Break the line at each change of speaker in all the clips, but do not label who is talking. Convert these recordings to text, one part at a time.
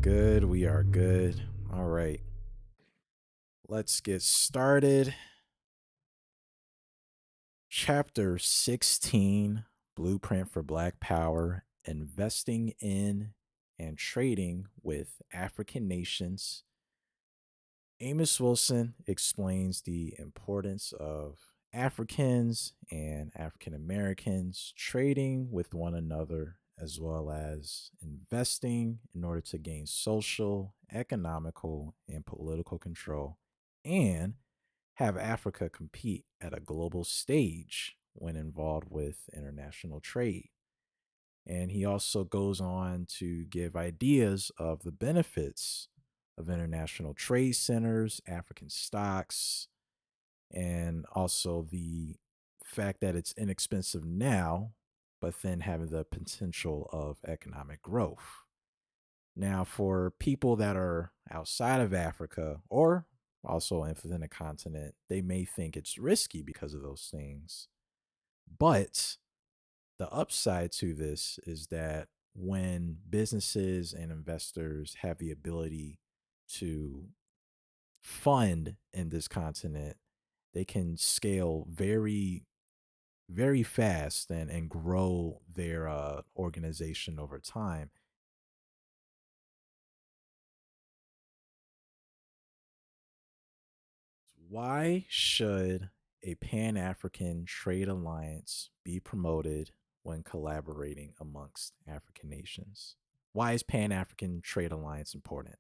good. We are good. All right. Let's get started. Chapter 16, Blueprint for Black Power, Investing in and Trading with African Nations. Amos Wilson explains the importance of Africans and African Americans trading with one another, as well as investing in order to gain social, economical, and political control, and have Africa compete at a global stage when involved with international trade. And he also goes on to give ideas of the benefits of international trade centers, African stocks, and also the fact that it's inexpensive now, but then having the potential of economic growth. Now, for people that are outside of Africa or also within the continent, they may think it's risky because of those things. But the upside to this is that when businesses and investors have the ability to fund in this continent, they can scale very fast and grow their organization over time. Why should a Pan African trade alliance be promoted when collaborating amongst African nations? Why is Pan African Trade Alliance important?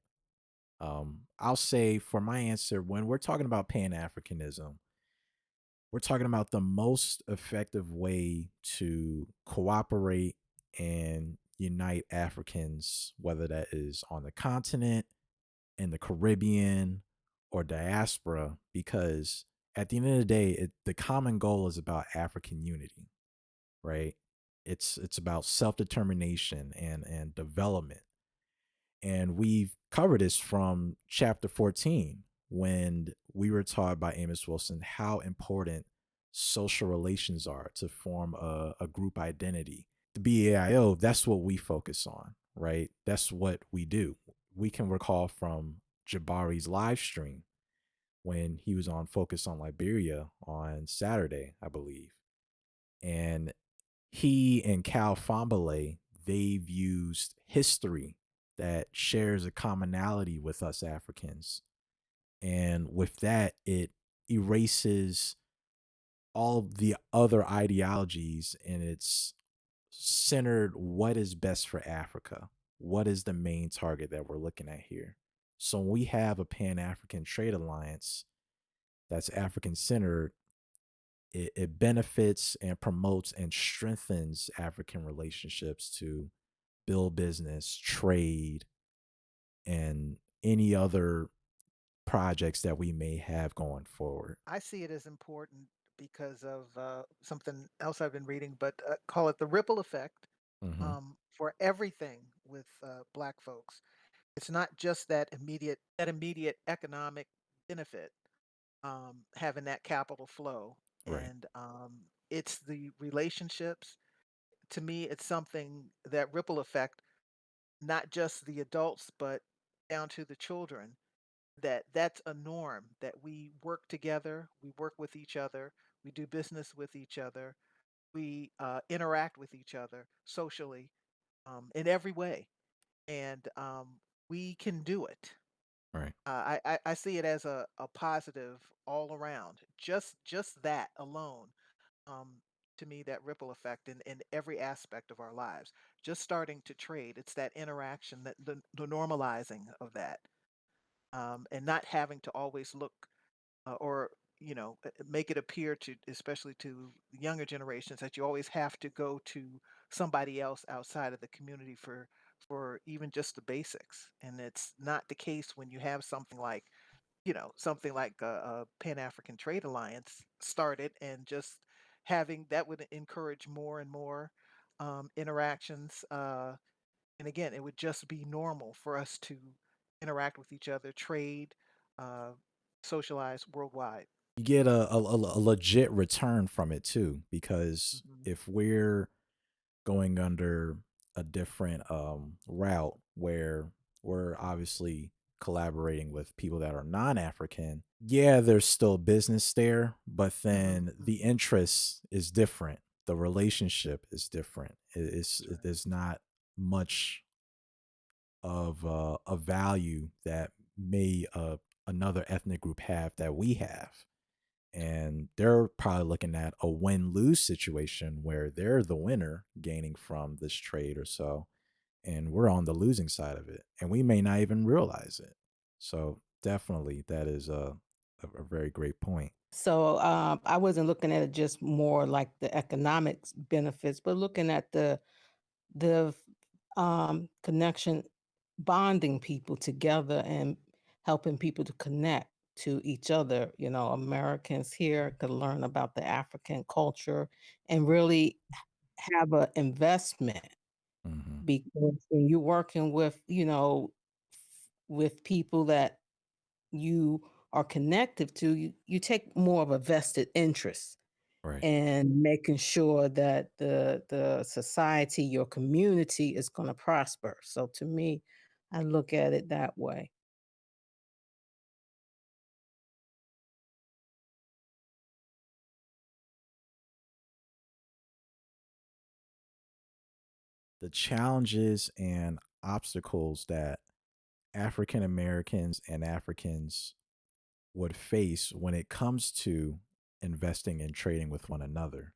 I'll say for my answer, when we're talking about Pan Africanism, we're talking about the most effective way to cooperate and unite Africans, whether that is on the continent, in the Caribbean, or diaspora, because at the end of the day, the common goal is about African unity, right? It's about self determination and development, and we've covered this from chapter 14 when we were taught by Amos Wilson how important social relations are to form a group identity. The BAIO, that's what we focus on, right? That's what we do. We can recall from Jabari's live stream when he was on Focus on Liberia on Saturday, I believe. And he and Cal Fambale, they've used history that shares a commonality with us Africans. And with that, it erases all the other ideologies and it's centered what is best for Africa. What is the main target that we're looking at here? So when we have a Pan African trade alliance that's African centered, it benefits and promotes and strengthens African relationships to build business, trade, and any other projects that we may have going forward.
I see it as important because of something else I've been reading, but call it the ripple effect
Hmm.
for everything with Black folks. It's not just that immediate economic benefit, having that capital flow,
Right.
and it's the relationships. To me, it's something that ripple effect, not just the adults, but down to the children, that's a norm that we work together, we work with each other, we do business with each other, we interact with each other socially, in every way, and we can do it.
Right.
I see it as a positive all around. Just that alone, um, to me, that ripple effect in every aspect of our lives. Just starting to trade, it's that interaction, that the normalizing of that, and not having to always look or make it appear to, especially to the younger generations, that you always have to go to somebody else outside of the community for even just the basics. And it's not the case when you have something like a Pan-African Trade Alliance started, and just having that would encourage more and more interactions. And again, it would just be normal for us to interact with each other, trade, uh, socialize worldwide.
You get a legit return from it too, because
Mhm.
if we're going under a different route where we're obviously collaborating with people that are non-African. Yeah, there's still business there, but
Mhm,
then
mhm.
the interest is different. The relationship is different.
That's right.
There's not much of a value that may another ethnic group have that we have. And they're probably looking at a win-lose situation where they're the winner gaining from this trade or so, and we're on the losing side of it, and we may not even realize it. So definitely that is a very great point.
So I wasn't looking at it just more like the economics benefits, but looking at the connection, bonding people together and helping people to connect to each other. You know, Americans here could learn about the African culture and really have an investment
Hmm.
because when you're working with, with people that you are connected to, you take more of a vested interest
Right.
and making sure that the society, your community is gonna prosper. So to me, I look at it that way.
The challenges and obstacles that African Americans and Africans would face when it comes to investing and trading with one another.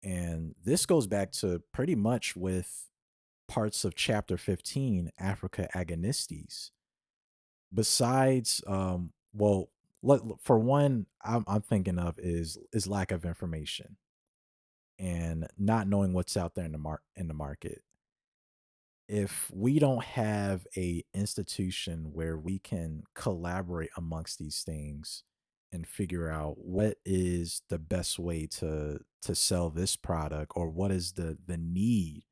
And this goes back to pretty much with parts of chapter 15, Africa Agonistes. Besides, well, for one, I'm thinking of is lack of information and not knowing what's out there in in the market. If we don't have a institution where we can collaborate amongst these things and figure out what is the best way to sell this product, or what is the need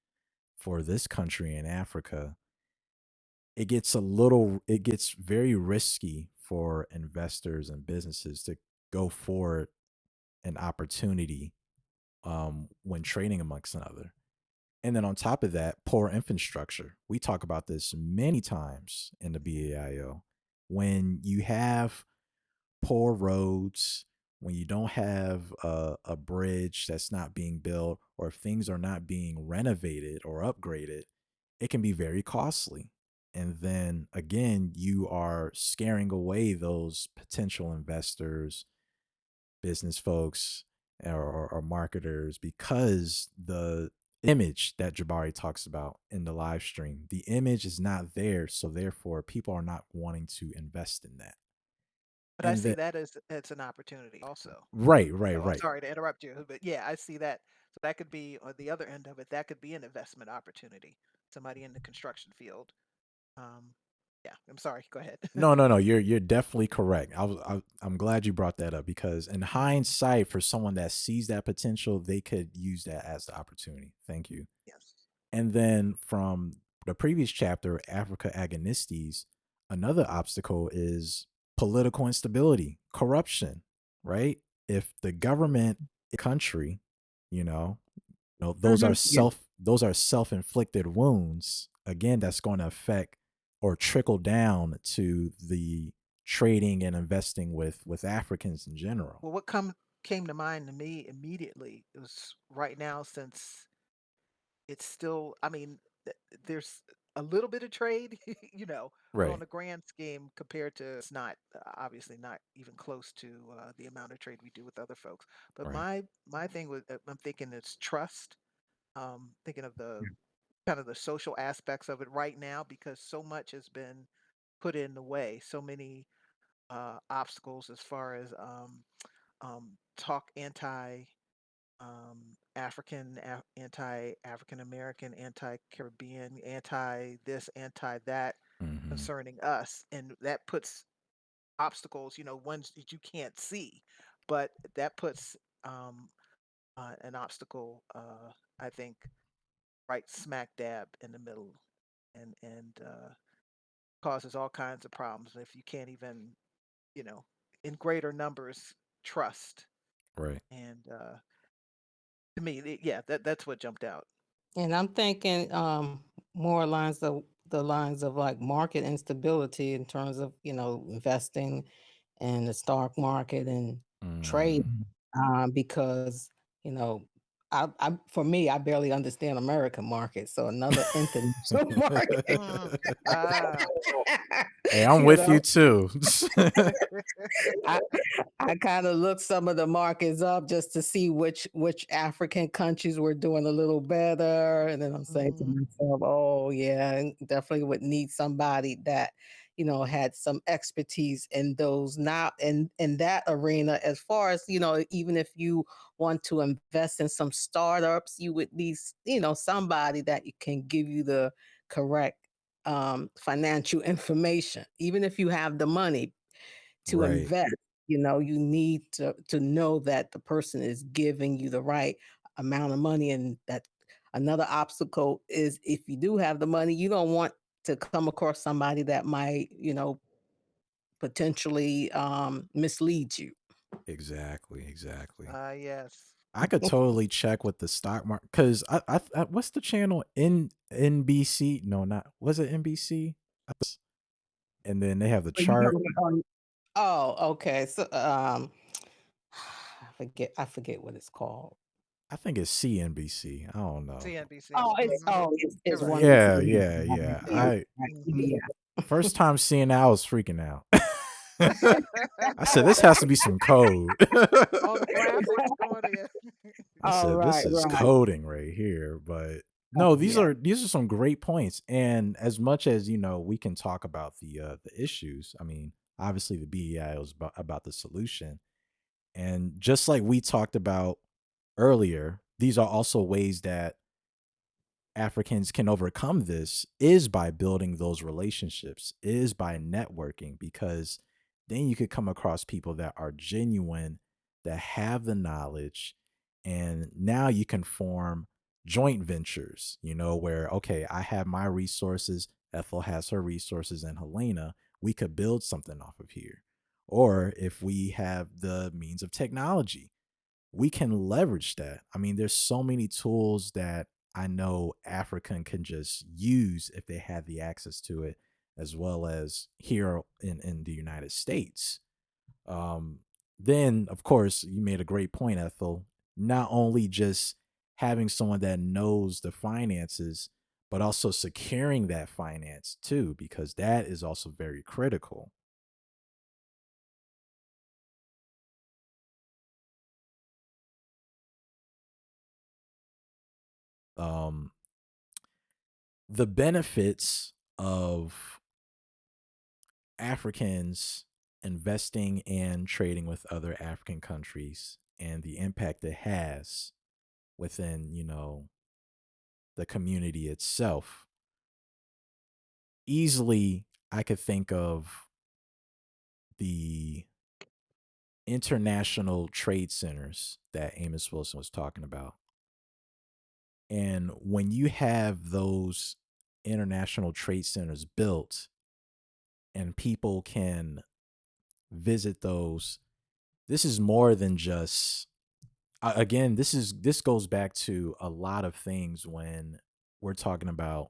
for this country in Africa, it gets very risky for investors and businesses to go for an opportunity when trading amongst another. And then on top of that, poor infrastructure. We talk about this many times in the BAIO. When you have poor roads, when you don't have a bridge that's not being built, or if things are not being renovated or upgraded, it can be very costly. And then again, you are scaring away those potential investors, business folks, or marketers, because the image that Jabari talks about in the live stream, the image is not there. So therefore, people are not wanting to invest in that.
But I
And
see
that,
that as an opportunity also.
right, right,
I'm
right,
sorry to interrupt you, but yeah, I see that. So that could be on the other end of it, that could be an investment opportunity. Somebody in the construction field. Um, yeah, I'm sorry. Go ahead.
No, no, no. You're definitely correct. I'm glad you brought that up, because in
Mhm.
hindsight, for someone that sees that potential, they could use that as the opportunity. Thank you.
Yes.
And then from the previous chapter, Africa Agonistes, another obstacle is political instability, corruption, right? If the government country, you know,
Mhm. Yeah.
those are self-inflicted wounds. Again, that's going to affect or trickle down to the trading and investing with Africans in general.
Well, what came to mind to me immediately was right now, since it's still, I mean, there's a little bit of trade, but on
Right,
the grand scheme, compared to, it's not obviously not even close to the amount of trade we do with other folks. But
right.
my thing was, I'm thinking it's trust. Thinking of the
Yeah.
kind of the social aspects of it right now, because so much has been put in the way, so many obstacles as far as talk anti African, anti African American, anti Caribbean, anti this, anti that
Hmm.
concerning us. And that puts obstacles, ones that you can't see, but that puts um, an obstacle, I think, right smack dab in the middle, and causes all kinds of problems if you can't even, you know, in greater numbers, trust.
Right.
And to me, yeah, that's what jumped out.
And I'm thinking more lines of the lines of like market instability in terms of, investing in the stock market and trade,
Mm.
because, you know, for me, I barely understand American market, so another international market.
Mm. Ah.
Hey, I'm
you
with you
know,
too.
I I kind of looked some of the markets up just to see which African countries were doing a little better, and then I'm saying to
Mhm.
myself, "Oh yeah, and definitely would need somebody that had some expertise in those now in that arena." As far as even if you want to invest in some startups, you would need somebody that can give you the correct financial information, even if you have the money to
Right.
invest. You need to know that the person is giving you the right amount of money, and that another obstacle is if you do have the money, you don't want to come across somebody that might, potentially mislead you.
Exactly, exactly.
Ah, yes.
I could totally check with the stock market because what's the channel in NBC? No, not was it NBC? And then they have the
But you
chart.
talking about Oh, okay. So I forget what it's called.
I think it's CNBC. I don't know.
CNBC.
Oh,
Mhm.
it's
You're right.
one of
Yeah,
the
yeah, yeah.
Mhm.
First time seeing that, I was freaking out. I said this has to be some code.
All the graphics going in.
I
Oh,
said
right,
this is
right.
coding right here, but no,
Oh,
these
yeah.
are these are some great points. And as much as we can talk about the issues. I mean, obviously the BEI is about the solution, and just like we talked about earlier, these are also ways that Africans can overcome this is by building those relationships, is by networking, because then you could come across people that are genuine, that have the knowledge, and now you can form joint ventures, where, okay, I have my resources, Ethel has her resources, and Helena, we could build something off of here. Or if we have the means of technology, we can leverage that. I mean, there's so many tools that I know African can just use if they had the access to it, as well as here in the United States. Um, then, of course, you made a great point, Ethel. Not only just having someone that knows the finances, but also securing that finance too, because that is also very critical. Um, the benefits of Africans investing and trading with other African countries and the impact it has within, the community itself. Easily, I could think of the international trade centers that Amos Wilson was talking about. And when you have those international trade centers built and people can visit those, this is more than just again, this goes back to a lot of things when we're talking about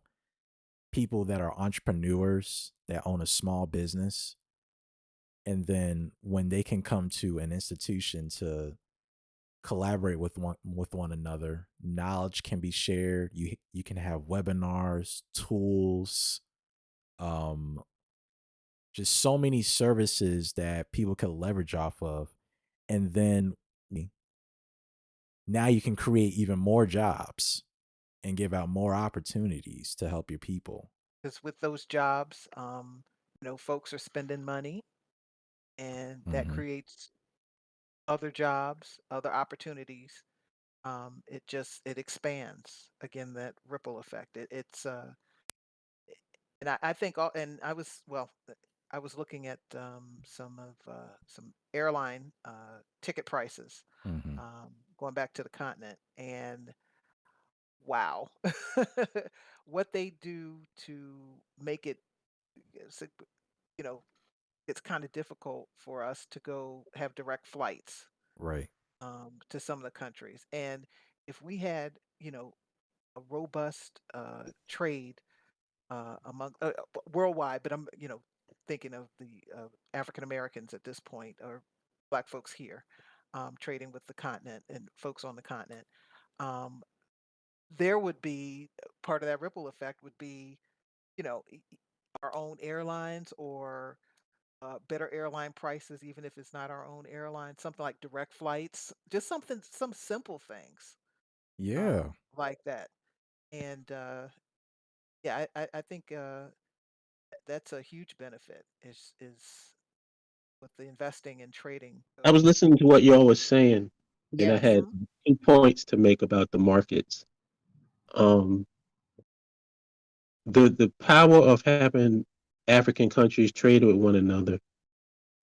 people that are entrepreneurs that own a small business, and then when they can come to an institution to collaborate with one another, knowledge can be shared. You can have webinars, tools, um just so many services that people can leverage off of, and then now you can create even more jobs and give out more opportunities to help your people.
Because with those jobs, folks are spending money, and that
Hmm.
creates other jobs, other opportunities. It expands again, that ripple effect. And I think all, and I was well, I was looking at some airline ticket prices,
Hmm.
going back to the continent, and wow, what they do to make it, s- you know, it's kind of difficult for us to go have direct flights
Right.
to some of the countries. And if we had, a robust trade, among worldwide, but I'm thinking of the African Americans at this point, or Black folks here, trading with the continent and folks on the continent. Um, there would be part of that ripple effect would be our own airlines, or better airline prices, even if it's not our own airline, something like direct flights, just some simple things
Yeah.
like that. And yeah, I think that's a huge benefit is with the investing and trading
I was
goes.
listening to what y'all was saying, and I
Yes.
had
Hmm.
2 points to make about the markets. Um, the power of having African countries trade with one another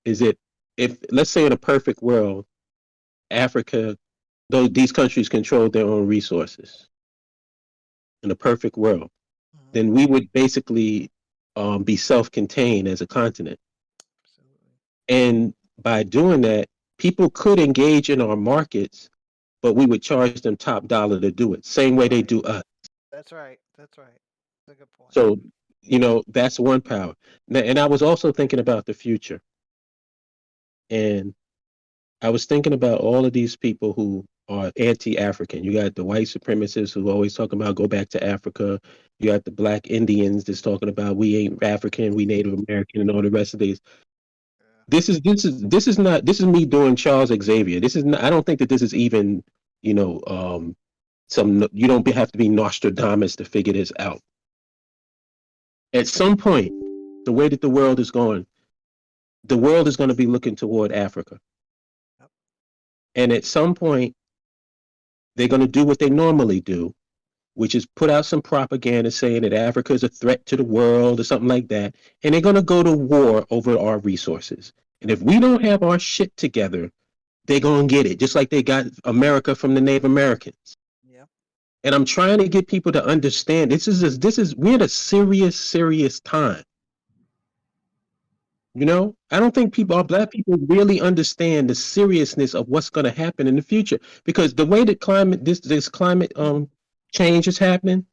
is it if let's say in a perfect world, Africa, though these countries control their own resources. In a perfect world,
Hmm.
then we would basically be self-contained as a continent.
Absolutely.
And by doing that, people could engage in our markets, but we would charge them top dollar to do it, same way they
Right.
do us.
That's right. That's right. That's a good point.
So, that's one power. And I was also thinking about the future. And I was thinking about all of these people who are anti-African. You got the white supremacists who always talking about go back to Africa. You got the black Indians that's talking about we ain't African, we Native American, and all the rest of these.
Yeah.
This is me doing Charles Xavier. This is not, I don't think that this is even you know some you don't have to be Nostradamus to figure this out. At some point, the way that the world is going, the world is going to be looking toward Africa,
Yep.
and at some point they're going to do what they normally do, which is put out some propaganda saying that Africa is a threat to the world or something like that. And they're going to go to war over our resources. And if we don't have our shit together, they're going to get it, just like they got America from the Native Americans.
Yep.
And I'm trying to get people to understand we're in a serious, serious time. I don't think our black people really understand the seriousness of what's going to happen in the future because the way that this climate change is happening,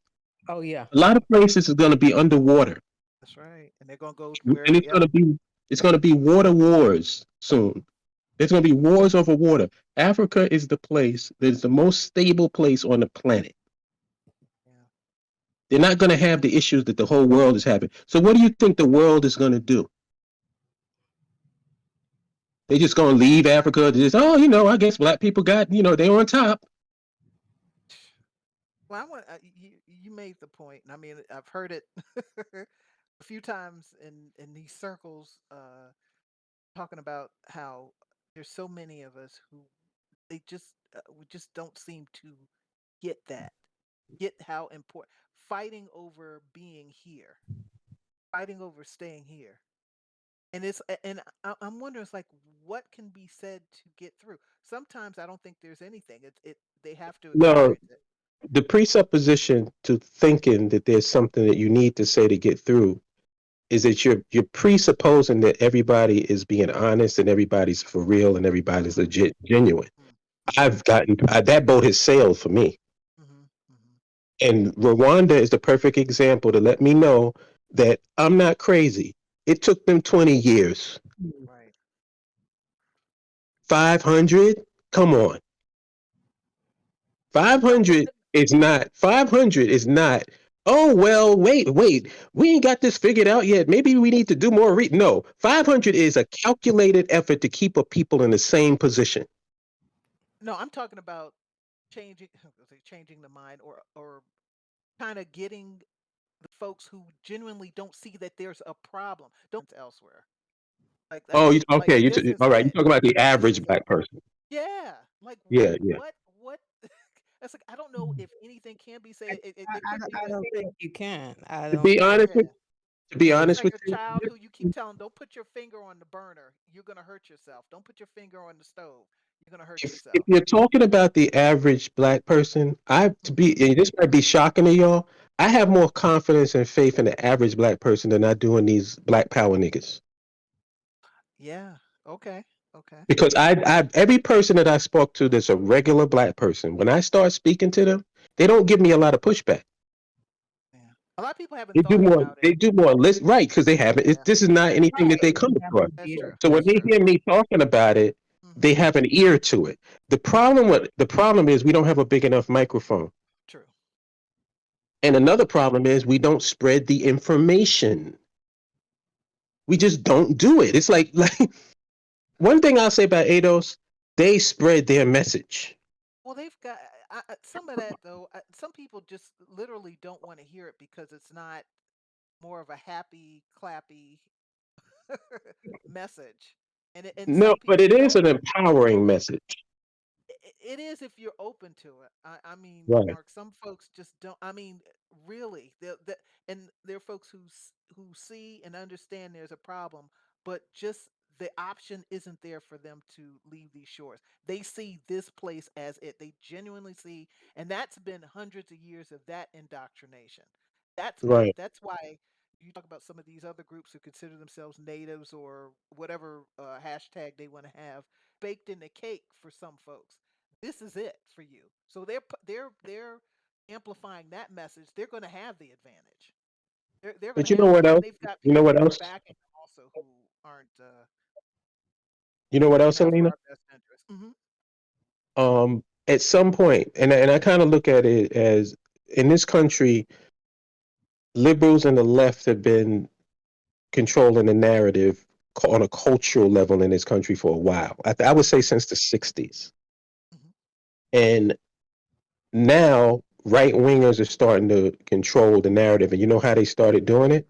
Oh, yeah.
a lot of places is going to be underwater,
That's right. And they're gonna go
and
where?
it's going
Yep.
to be water wars soon. There's going to be wars over water. Africa is the place that is the most stable place on the planet.
Yeah.
They're not going to have the issues that the whole world is having. So what do you think the world is going to do? They just going to leave Africa? Just I guess black people got they're on top.
Well, you made the point, and I mean I've heard it a few times in these circles, talking about how there's so many of us who they just we just don't seem to get that, get how important fighting over being here, fighting over staying here. And I'm wondering, it's like, what can be said to get through? Sometimes I don't think there's anything. They have to
No,
experience it.
the presupposition to thinking that there's something that you need to say to get through is that you're presupposing that everybody is being honest and everybody's for real and everybody's
Mm,
legit, genuine.
mm, mm,
That boat has sailed for me.
mhm, mhm.
And Rwanda is the perfect example to let me know that I'm not crazy. It took them 20 years.
Mm.
Right.
500? Come on.
No, no,
500 is not, oh, well, wait. We ain't got this figured out yet. Maybe we need to do more. No, 500 is a calculated effort to keep a people in the same position.
no. I'm talking about changing, changing the mind, or kind of getting the folks who genuinely don't see that there's a problem, don't elsewhere. Like,
Oh,
like
okay.
this is
All right. You're
it.
talking about the
This
average
is it.
black person.
Yeah. Like
Yeah, yeah.
what? That's like, I don't know if anything can be
I,
said. It
I,
could be
I
that.
don't think you can. I
To
don't
be
think.
honest with,
Yeah.
to be
It's
honest
like
with
a
you,
child who you keep telling, don't put your finger on the burner. You're gonna hurt yourself. Don't put your finger on the stove. You're gonna hurt
if
yourself.
you're talking about the average black person,
Hmm.
and this might be shocking to y'all. I have more confidence and faith in the average black person than I do in these black power niggas.
Yeah. Okay. Okay.
Because every person that I spoke to that's a regular black person, when I start speaking to them, they don't give me a lot of pushback.
Yeah. A lot of people haven't
They do
thought
more.
about it.
They do more list, right? Because they haven't.
Yeah,
This is not anything that they
Right.
come
They have
across.
an
that's
idea.
true.
So when
That's
they
true.
hear me talking about it,
Hmm.
they have an ear to it. The problem is we don't have a big enough microphone.
True.
And another problem is we don't spread the information. We just don't do it. It's like one thing I'll say about ADOS, they spread their message.
Well, they've got some of that though. Some people just literally don't want to hear it because it's not more of a happy, clappy message, and
No,
some
but
people
it is
don't.
an empowering message.
It is if you're open to it. I mean,
Right.
Mark, some folks just don't. I mean, really, and there are folks who see and understand there's a problem, but just the option isn't there for them to leave these shores. They see this place as it. They genuinely see, and that's been hundreds of years of that indoctrination.
Right.
That's why you talk about some of these other groups who consider themselves natives or whatever hashtag they want to have baked in the cake for some folks. This is it for you. So they're amplifying that message. They're going to have the advantage. They're going
But
to
you know
have
what
it, and
else?
they've got
You know
people
what
who are
else?
backing them also who aren't
You know what else,
looking out for
Alina?
our best interests.
At some point, and I kind of look at it as in this country, liberals and the left have been controlling the narrative on a cultural level in this country for a while. I would say since the 60s.
Hmm.
And now right wingers are starting to control the narrative. And you know how they started doing it?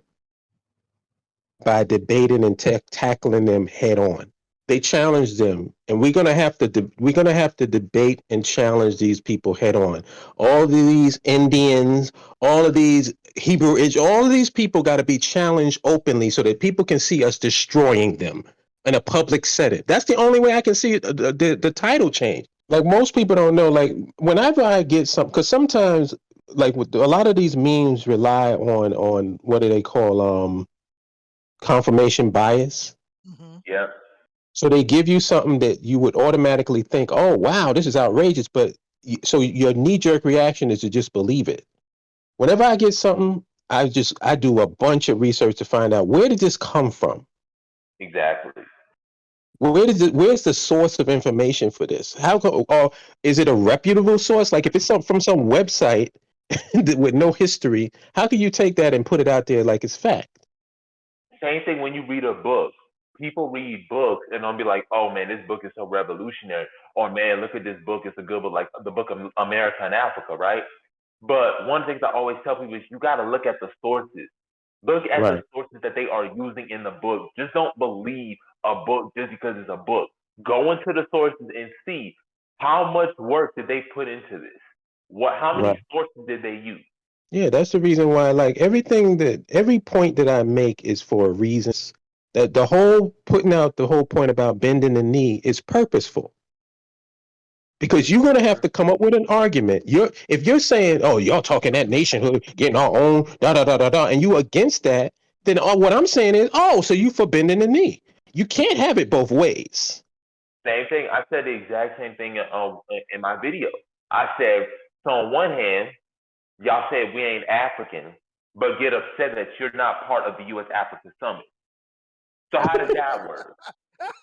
By debating and tackling them head on. They challenged them, and we're gonna have to debate and challenge these people head on. All of these Indians, all of these Hebrew, all of these people got to be challenged openly so that people can see us destroying them in a public setting. That's the only way I can see the title change. Like most people don't know. Like whenever I get something, because sometimes like with a lot of these memes rely on what do they call confirmation bias.
Hmm.
Yeah,
So they give you something that you would automatically think, "Oh, wow, this is outrageous," but so your knee jerk reaction is to just believe it. Whenever I get something, I do a bunch of research to find out where did this come from.
exactly.
Where's the source of information for this? Or is it a reputable source? Like if it's from some website with no history, how can you take that and put it out there like it's fact?
Same thing when you read a book. People read books and they'll be like, "Oh man, this book is so revolutionary," or "Man, look at this book; it's a good book." Like the book of America and Africa, right? But one thing I always tell people is you got to look at the sources. Look at the
Right.
sources that they are using in the book. Just don't believe a book just because it's a book. Go into the sources and see how much work did they put into this. How
Right.
many sources did they use?
Yeah, that's the reason why like every point that I make is for a reason. That the whole putting out the whole point about bending the knee is purposeful. Because you're gonna have
True.
to come up with an argument. If you're saying, "Oh, y'all talking that nationhood, getting our own, da da da da da," and you against that, then what I'm saying is, "Oh, so you for bending the knee? You can't have it both ways."
Same thing. I said the exact same thing in my video. I said, so on one hand, y'all said we ain't African, but get upset that you're not part of the U.S. Africa Summit. So how does that work?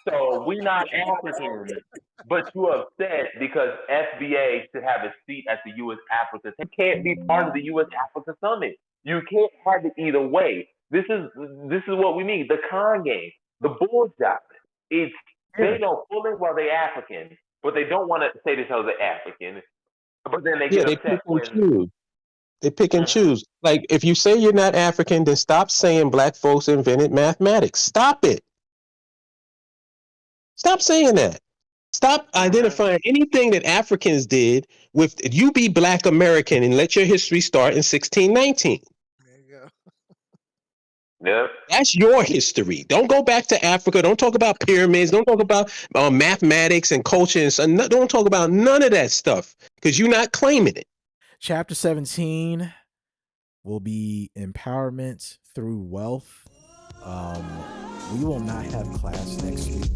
So we not Africans, but you upset because FBA should have a seat at the U.S. Africa. You can't be part of the U.S. Africa Summit. You can't have it either way. This is what we need. The con game, the bull job. It's
Yeah.
they know fully well they African, but they don't want to say themselves are African. But then they
Yeah,
get
they pick
upset
and
when.
choose. They pick and
Mhm.
choose. Like if you say you're not African, then stop saying black folks invented mathematics. Stop it. Stop saying that. Stop
Mhm.
identifying anything that Africans did with you be black American and let your history start in 1619.
There you go.
Yep.
That's your history. Don't go back to Africa. Don't talk about pyramids. Don't talk about mathematics and culture. Don't talk about none of that stuff because you're not claiming it.
Chapter 17 will be empowerment through wealth. We will not have class next week.